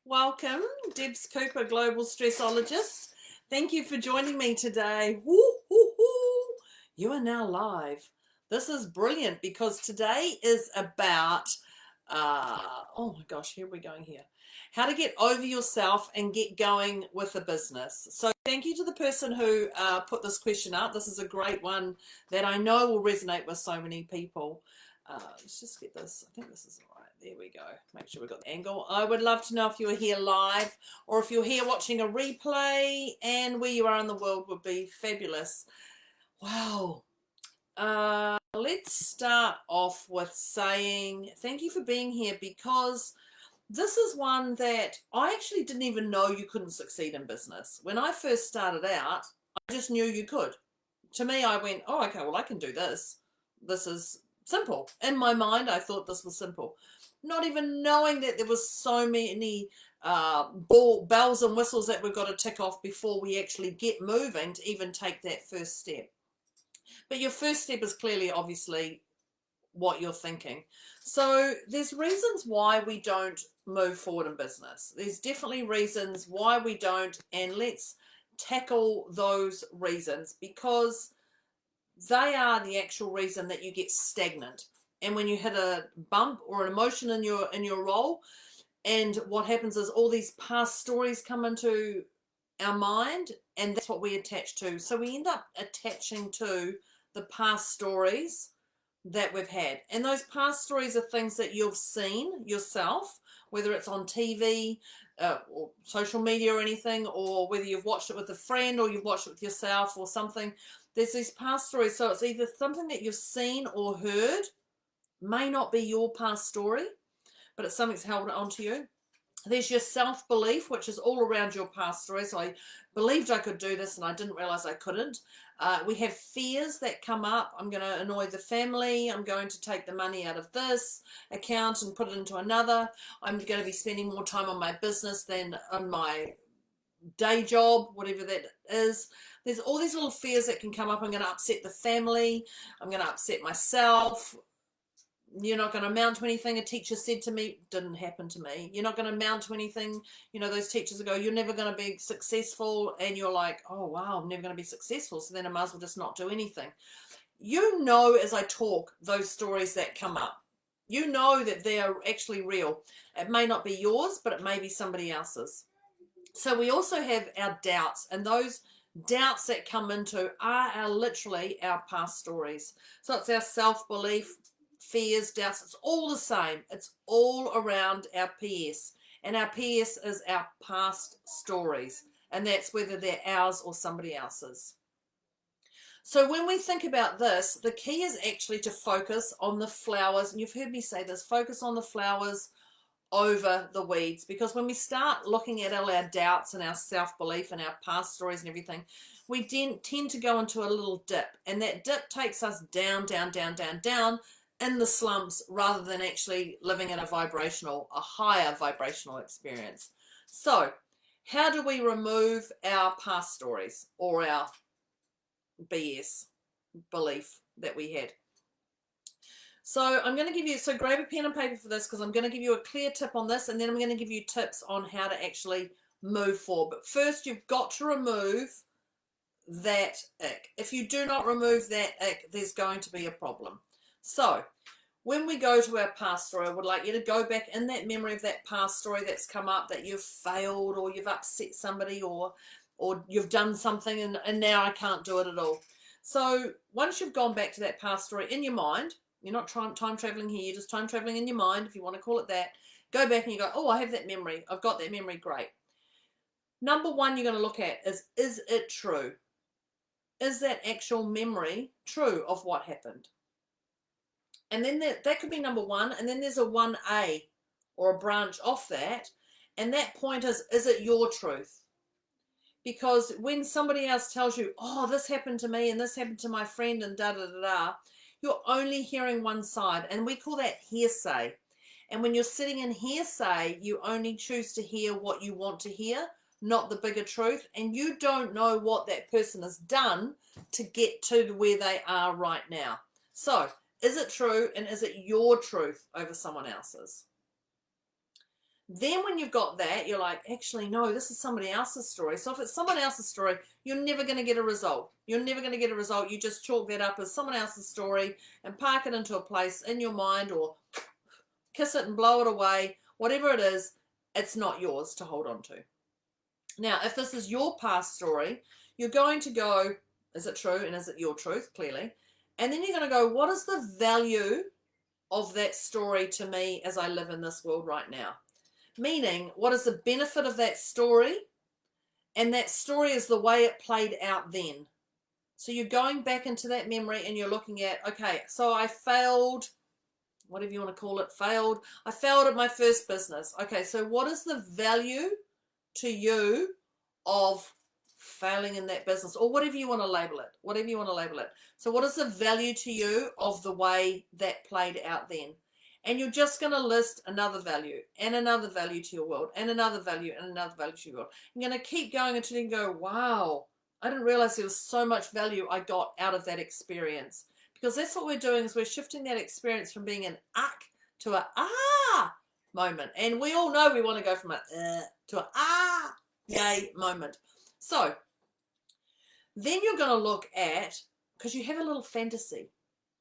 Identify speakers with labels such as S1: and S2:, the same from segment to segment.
S1: Welcome, Debs Cooper, Global Stressologist. Thank you for joining me today. Woo, woo, woo. You are now live. This is brilliant because today is about, oh my gosh, here we're going here. How to get over yourself and get going with a business. So thank you to the person who put this question up. This is a great one that I know will resonate with so many people. Let's just get this. I think this is all right. There we go. Make sure we've got the angle. I would love to know if you are here live or if you're here watching a replay, and where you are in the world would be fabulous. Wow. Let's start off with saying thank you for being here, because this is one that I actually didn't even know you couldn't succeed in business. When I first started out, I just knew you could. To me, I went, oh, okay, well, I can do this. This is simple. In my mind, I thought this was simple. Not even knowing that there was so many bells and whistles that we've got to tick off before we actually get moving to even take that first step. But your first step is clearly, obviously, what you're thinking. So there's reasons why we don't move forward in business. There's definitely reasons why we don't, and let's tackle those reasons, because they are the actual reason that you get stagnant. And when you hit a bump or an emotion in your role, and what happens is all these past stories come into our mind, and that's what we attach to. So we end up attaching to the past stories that we've had. And those past stories are things that you've seen yourself, whether it's on TV or social media or anything, or whether you've watched it with a friend or you've watched it with yourself or something. There's these past stories. So it's either something that you've seen or heard, may not be your past story, but it's something that's held onto you. There's your self-belief, which is all around your past stories. So I believed I could do this and I didn't realize I couldn't. We have fears that come up. I'm going to annoy the family. I'm going to take the money out of this account and put it into another. I'm going to be spending more time on my business than on my day job, whatever that is. There's all these little fears that can come up. I'm going to upset the family. I'm going to upset myself. You're not going to amount to anything. A teacher said to me, didn't happen to me. You're not going to amount to anything. You know, those teachers go, you're never going to be successful. And you're like, oh, wow, I'm never going to be successful. So then I might as well just not do anything. You know, as I talk, those stories that come up, you know that they are actually real. It may not be yours, but it may be somebody else's. So we also have our doubts, and those doubts that come into are literally our past stories. So it's our self-belief, fears, doubts. It's all the same. It's all around our PS, and our PS is our past stories, and that's whether they're ours or somebody else's. So when we think about this, the key is actually to focus on the flowers, and you've heard me say this, focus on the flowers over the weeds, because when we start looking at all our doubts and our self-belief and our past stories and everything, we tend to go into a little dip, and that dip takes us down, down, down, down, down in the slumps, rather than actually living in a higher vibrational experience. So how do we remove our past stories or our BS belief that we had? So I'm going to give you, so grab a pen and paper for this, because I'm going to give you a clear tip on this, and then I'm going to give you tips on how to actually move forward. But first, you've got to remove that ick. If you do not remove that ick, there's going to be a problem. So when we go to our past story, I would like you to go back in that memory of that past story that's come up, that you've failed or you've upset somebody or you've done something and now I can't do it at all. So once you've gone back to that past story in your mind, you're not time traveling here, you're just time traveling in your mind, if you want to call it that. Go back and you go, oh, I have that memory. I've got that memory. Great. Number one you're going to look at is it true? Is that actual memory true of what happened? And then that could be number one. And then there's a 1A or a branch off that. And that point is it your truth? Because when somebody else tells you, oh, this happened to me and this happened to my friend and da-da-da-da, you're only hearing one side. And we call that hearsay. And when you're sitting in hearsay, you only choose to hear what you want to hear, not the bigger truth. And you don't know what that person has done to get to where they are right now. So is it true, and is it your truth over someone else's? Then when you've got that, you're like, actually, no, this is somebody else's story. So if it's someone else's story, you're never going to get a result. You're never going to get a result. You just chalk that up as someone else's story and park it into a place in your mind, or kiss it and blow it away. Whatever it is, it's not yours to hold on to. Now, if this is your past story, you're going to go, is it true? And is it your truth? Clearly. And then you're going to go, what is the value of that story to me as I live in this world right now? Meaning, what is the benefit of that story? And that story is the way it played out then. So you're going back into that memory and you're looking at, okay, so I failed, whatever you want to call it, I failed at my first business. Okay, so what is the value to you of failing in that business, or whatever you want to label it, So what is the value to you of the way that played out then? And you're just going to list another value and another value to your world and another value and another value to your world. You're going to keep going until you go, wow, I didn't realize there was so much value I got out of that experience. Because that's what we're doing, is we're shifting that experience from being an uck to a moment. And we all know we want to go from a to a yay moment. So then you're going to look at, because you have a little fantasy,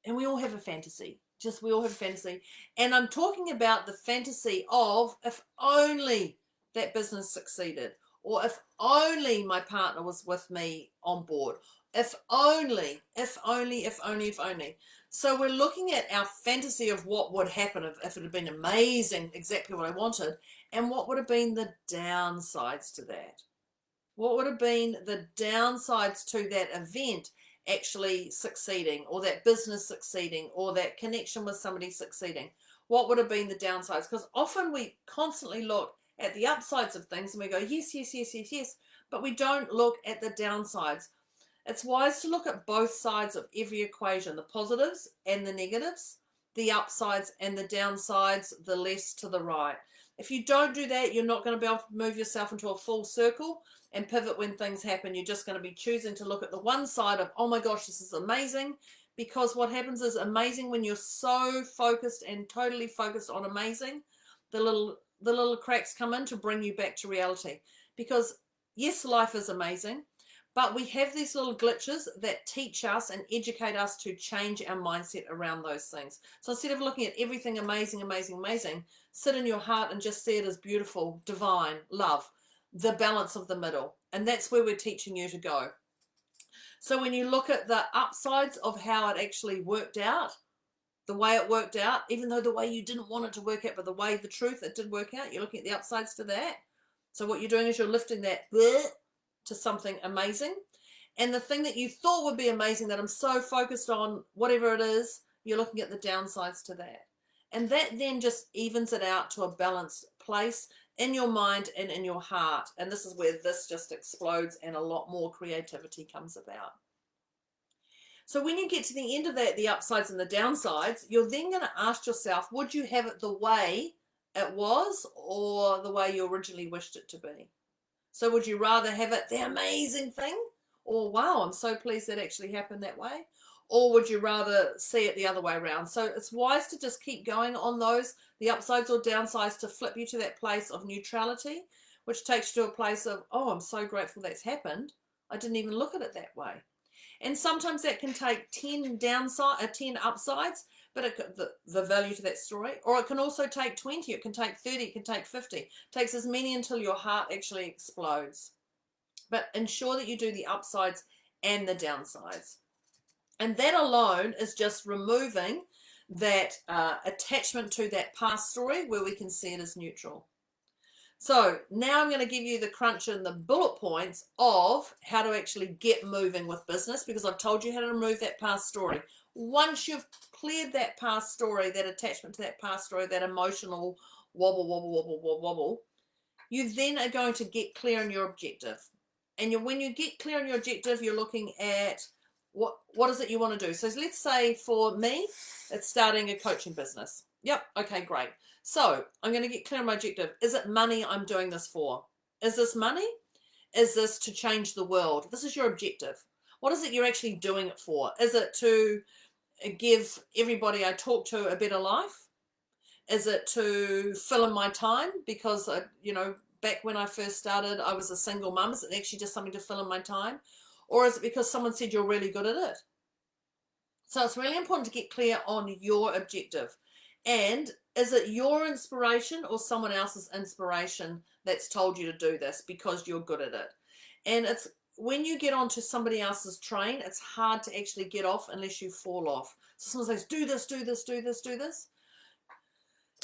S1: and we all have a fantasy. We all have a fantasy. And I'm talking about the fantasy of, if only that business succeeded, or if only my partner was with me on board, if only. So we're looking at our fantasy of what would happen if it had been amazing, exactly what I wanted, and what would have been the downsides to that. What would have been the downsides to that event actually succeeding, or that business succeeding, or that connection with somebody succeeding? What would have been the downsides? Because often we constantly look at the upsides of things and we go, yes, but we don't look at the downsides. It's wise to look at both sides of every equation, the positives and the negatives, the upsides and the downsides, the left to the right. If you don't do that, you're not going to be able to move yourself into a full circle and pivot when things happen. You're just going to be choosing to look at the one side of, oh my gosh, this is amazing. Because what happens is, amazing, when you're so focused and totally focused on amazing, the little cracks come in to bring you back to reality. Because yes, life is amazing, but we have these little glitches that teach us and educate us to change our mindset around those things. So instead of looking at everything amazing, sit in your heart and just see it as beautiful, divine, love, the balance of the middle. And that's where we're teaching you to go. So when you look at the upsides of how it actually worked out, the way it worked out, even though the way you didn't want it to work out, but the truth, it did work out, you're looking at the upsides to that. So what you're doing is you're lifting that to something amazing. And the thing that you thought would be amazing, that I'm so focused on, whatever it is, you're looking at the downsides to that. And that then just evens it out to a balanced place in your mind and in your heart. And this is where this just explodes and a lot more creativity comes about. So when you get to the end of that, the upsides and the downsides, you're then going to ask yourself, would you have it the way it was, or the way you originally wished it to be? So would you rather have it the amazing thing, or wow, I'm so pleased that actually happened that way? Or would you rather see it the other way around? So it's wise to just keep going on those, the upsides or downsides, to flip you to that place of neutrality, which takes you to a place of, oh, I'm so grateful that's happened. I didn't even look at it that way. And sometimes that can take 10 upsides, but the value to that story, or it can also take 20, it can take 30, it can take 50. It takes as many until your heart actually explodes. But ensure that you do the upsides and the downsides. And that alone is just removing that attachment to that past story, where we can see it as neutral. So now I'm going to give you the crunch and the bullet points of how to actually get moving with business, because I've told you how to remove that past story. Once you've cleared that past story, that attachment to that past story, that emotional wobble, you then are going to get clear on your objective. And when you get clear on your objective, you're looking at what is it you want to do. So let's say for me, it's starting a coaching business. Yep, okay, great. So I'm going to get clear on my objective. Is it money I'm doing this for? Is this money? Is this to change the world? This is your objective. What is it you're actually doing it for? Is it to give everybody I talk to a better life? Is it to fill in my time? Because, you know, back when I first started, I was a single mum. Is it actually just something to fill in my time? Or is it because someone said you're really good at it? So it's really important to get clear on your objective. And is it your inspiration or someone else's inspiration that's told you to do this because you're good at it? And it's when you get onto somebody else's train, it's hard to actually get off unless you fall off. So someone says, do this, do this, do this, do this.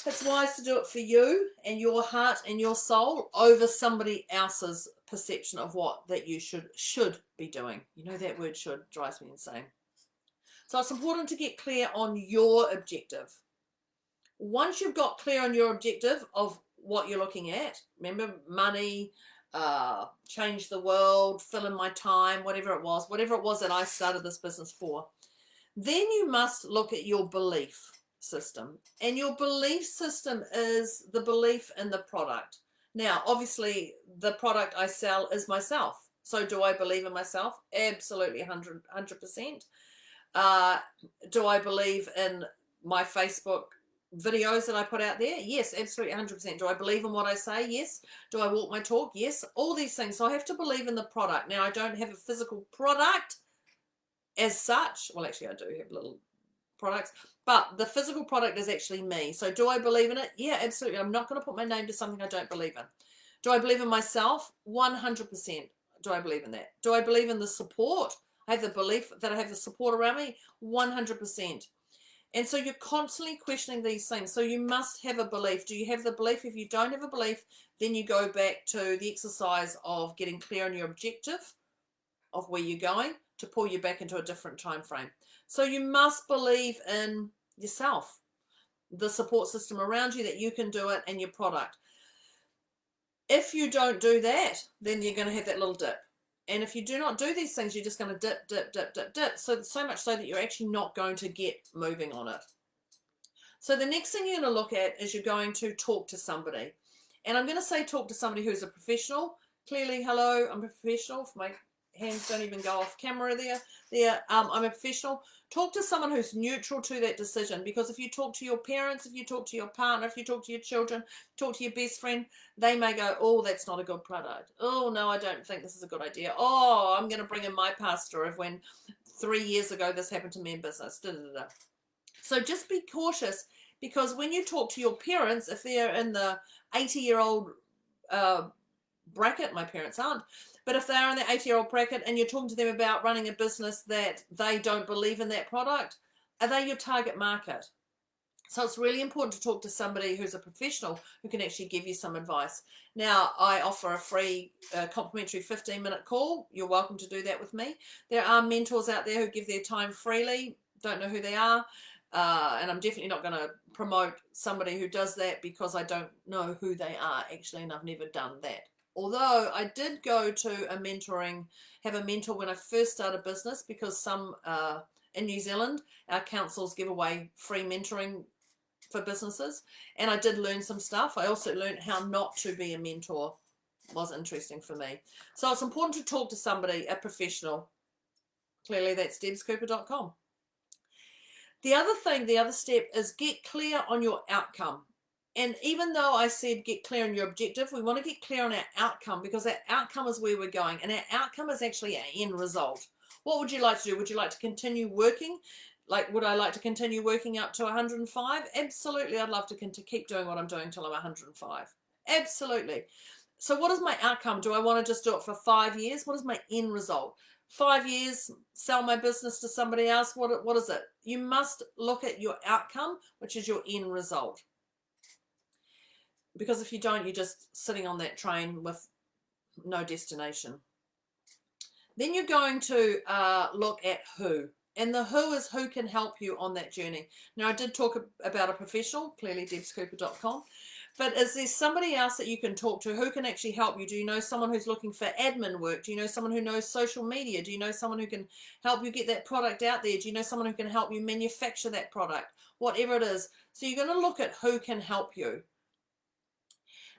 S1: It's wise to do it for you and your heart and your soul over somebody else's perception of what that you should be doing. You know, that word should drives me insane. So it's important to get clear on your objective. Once you've got clear on your objective of what you're looking at, remember money, change the world, fill in my time, whatever it was that I started this business for, then you must look at your belief system. And your belief system is the belief in the product. Now, obviously, the product I sell is myself. So do I believe in myself? Absolutely 100%. Do I believe in my Facebook videos that I put out there? Yes, absolutely 100%. Do I believe in what I say? Yes. Do I walk my talk? Yes. All these things. So I have to believe in the product. Now, I don't have a physical product as such. Well, actually, I do have little products, but the physical product is actually me. So do I believe in it? Yeah, absolutely. I'm not going to put my name to something I don't believe in. Do I believe in myself? 100%. Do I believe in that? Do I believe in the support? I have the belief that I have the support around me, 100%. And so you're constantly questioning these things. So you must have a belief. Do you have the belief? If you don't have a belief, then you go back to the exercise of getting clear on your objective of where you're going to pull you back into a different time frame. So you must believe in yourself, the support system around you, that you can do it, and your product. If you don't do that, then you're going to have that little dip. And if you do not do these things, you're just going to dip, dip, dip, dip, dip. So much so that you're actually not going to get moving on it. So the next thing you're going to look at is you're going to talk to somebody. And I'm going to say talk to somebody who's a professional. Clearly, hello, I'm a professional. My hands don't even go off camera there. I'm a professional. Talk to someone who's neutral to that decision, because if you talk to your parents, if you talk to your partner, if you talk to your children, talk to your best friend, they may go, oh, that's not a good product. Oh, no, I don't think this is a good idea. Oh, I'm going to bring in my past story of when 3 years ago this happened to me in business. Da, da, da. So just be cautious, because when you talk to your parents, if they're in the 80-year-old bracket, my parents aren't, but if they're in the 80-year-old bracket and you're talking to them about running a business that they don't believe in that product, are they your target market? So it's really important to talk to somebody who's a professional who can actually give you some advice. Now, I offer a free complimentary 15-minute call. You're welcome to do that with me. There are mentors out there who give their time freely. Don't know who they are. And I'm definitely not going to promote somebody who does that because I don't know who they are actually, and I've never done that. Although I did go to have a mentor when I first started business, because some in New Zealand, our councils give away free mentoring for businesses, and I did learn some stuff. I also learned how not to be a mentor. It was interesting for me. So it's important to talk to somebody, a professional. Clearly, that's debscooper.com. The other step is get clear on your outcome. And even though I said get clear on your objective, we want to get clear on our outcome, because that outcome is where we're going. And our outcome is actually our end result. What would you like to do? Would you like to continue working? Like, would I like to continue working up to 105? Absolutely. I'd love to keep doing what I'm doing till I'm 105. Absolutely. So what is my outcome? Do I want to just do it for 5 years? What is my end result? 5 years, sell my business to somebody else? What is it? You must look at your outcome, which is your end result. Because if you don't, you're just sitting on that train with no destination. Then you're going to look at who. And the who is who can help you on that journey. Now, I did talk about a professional, clearly debscooper.com. But is there somebody else that you can talk to who can actually help you? Do you know someone who's looking for admin work? Do you know someone who knows social media? Do you know someone who can help you get that product out there? Do you know someone who can help you manufacture that product? Whatever it is. So you're going to look at who can help you.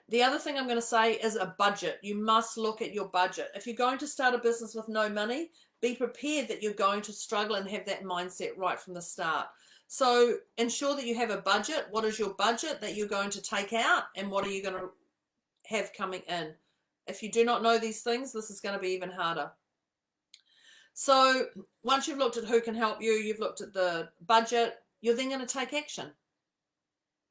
S1: The other thing I'm going to say is a budget. You must look at your budget. If you're going to start a business with no money, be prepared that you're going to struggle and have that mindset right from the start. So ensure that you have a budget. What is your budget that you're going to take out, and what are you going to have coming in? If you do not know these things, this is going to be even harder. So once you've looked at who can help you, you've looked at the budget, you're then going to take action.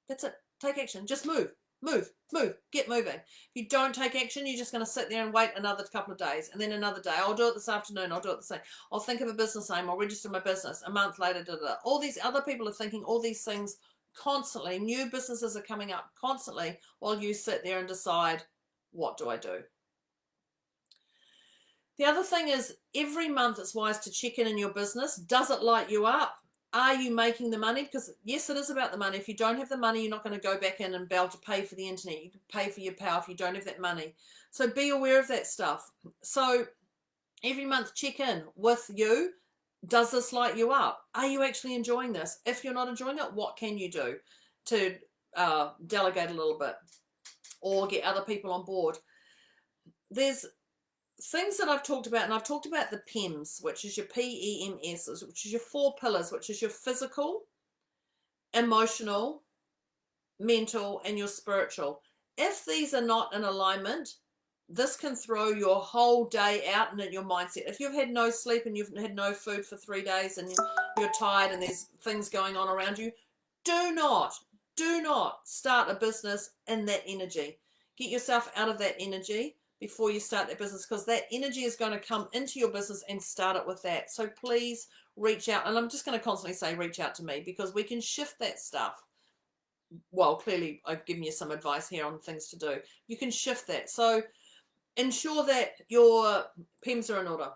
S1: That's it. Take action. Just move, move, move. Get moving. If you don't take action, you're just going to sit there and wait another couple of days, and then another day. I'll do it this afternoon. I'll do it the same. I'll think of a business name. I'll register my business. A month later, all these other people are thinking all these things constantly. New businesses are coming up constantly while you sit there and decide, what do I do? The other thing is, every month it's wise to check in your business. Does it light you up? Are you making the money? Because yes, it is about the money. If you don't have the money, you're not going to go back in and be able to pay for the internet. You can pay for your power if you don't have that money. So be aware of that stuff. So every month check in with you. Does this light you up? Are you actually enjoying this? If you're not enjoying it, what can you do to delegate a little bit or get other people on board? There's things that I've talked about, and I've talked about the PEMS, which is your PEMS, which is your 4 pillars, which is your physical, emotional, mental, and your spiritual. If these are not in alignment, this can throw your whole day out and your mindset. If you've had no sleep and you've had no food for 3 days and you're tired and there's things going on around you, do not start a business in that energy. Get yourself out of that energy before you start that business, because that energy is going to come into your business, and start it with that. So please reach out, and I'm just going to constantly say reach out to me, because we can shift that stuff. Well, clearly I've given you some advice here on things to do. You can shift that. So ensure that your PEMs are in order.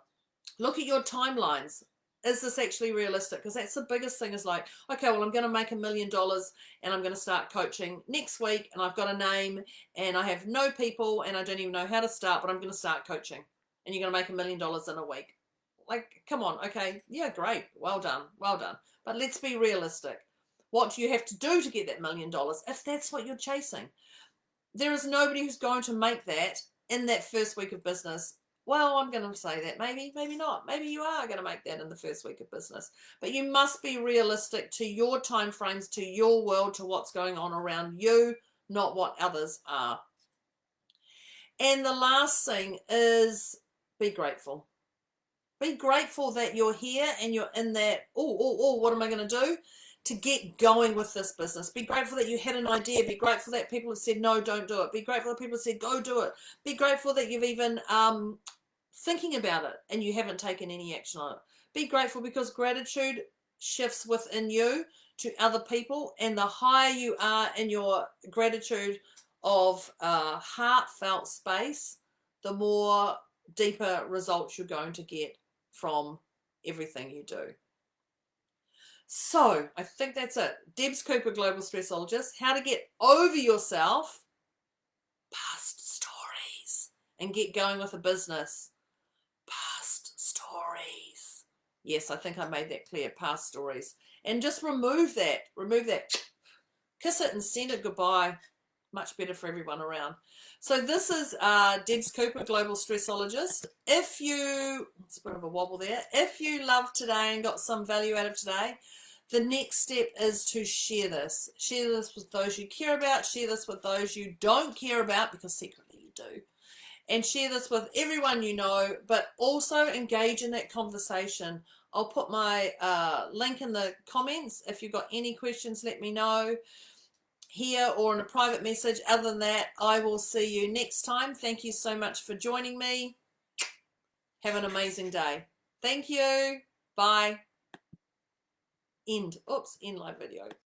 S1: Look at your timelines. Is this actually realistic? Because that's the biggest thing, is like, okay, well, I'm going to make $1 million and I'm going to start coaching next week, and I've got a name and I have no people and I don't even know how to start, but I'm going to start coaching, and you're going to make $1 million in a week. Like, come on. Okay. Yeah, great. Well done. Well done. But let's be realistic. What do you have to do to get that $1 million if that's what you're chasing? There is nobody who's going to make that in that first week of business. Well, I'm going to say that maybe not. Maybe you are going to make that in the first week of business. But you must be realistic to your time frames, to your world, to what's going on around you, not what others are. And the last thing is, be grateful. Be grateful that you're here and you're in that, what am I going to do to get going with this business? Be grateful that you had an idea. Be grateful that people have said, no, don't do it. Be grateful that people have said, go do it. Be grateful that you've even thinking about it and you haven't taken any action on it. Be grateful, because gratitude shifts within you to other people, and the higher you are in your gratitude of heartfelt space, the more deeper results you're going to get from everything you do. So I think that's it. Debs Cooper, Global Stressologist. How to get over yourself, past stories, and get going with a business. Past stories. Yes, I think I made that clear. Past stories. And just remove that. Kiss it and send it goodbye. Much better for everyone around. So this is Debs Cooper, Global Stressologist. If you, it's a bit of a wobble there. If you loved today and got some value out of today, the next step is to share this. Share this with those you care about. Share this with those you don't care about, because secretly you do. And share this with everyone you know, but also engage in that conversation. I'll put my link in the comments. If you've got any questions, let me know here or in a private message. Other than that, I will see you next time. Thank you so much for joining me. Have an amazing day. Thank you. Bye. End live video.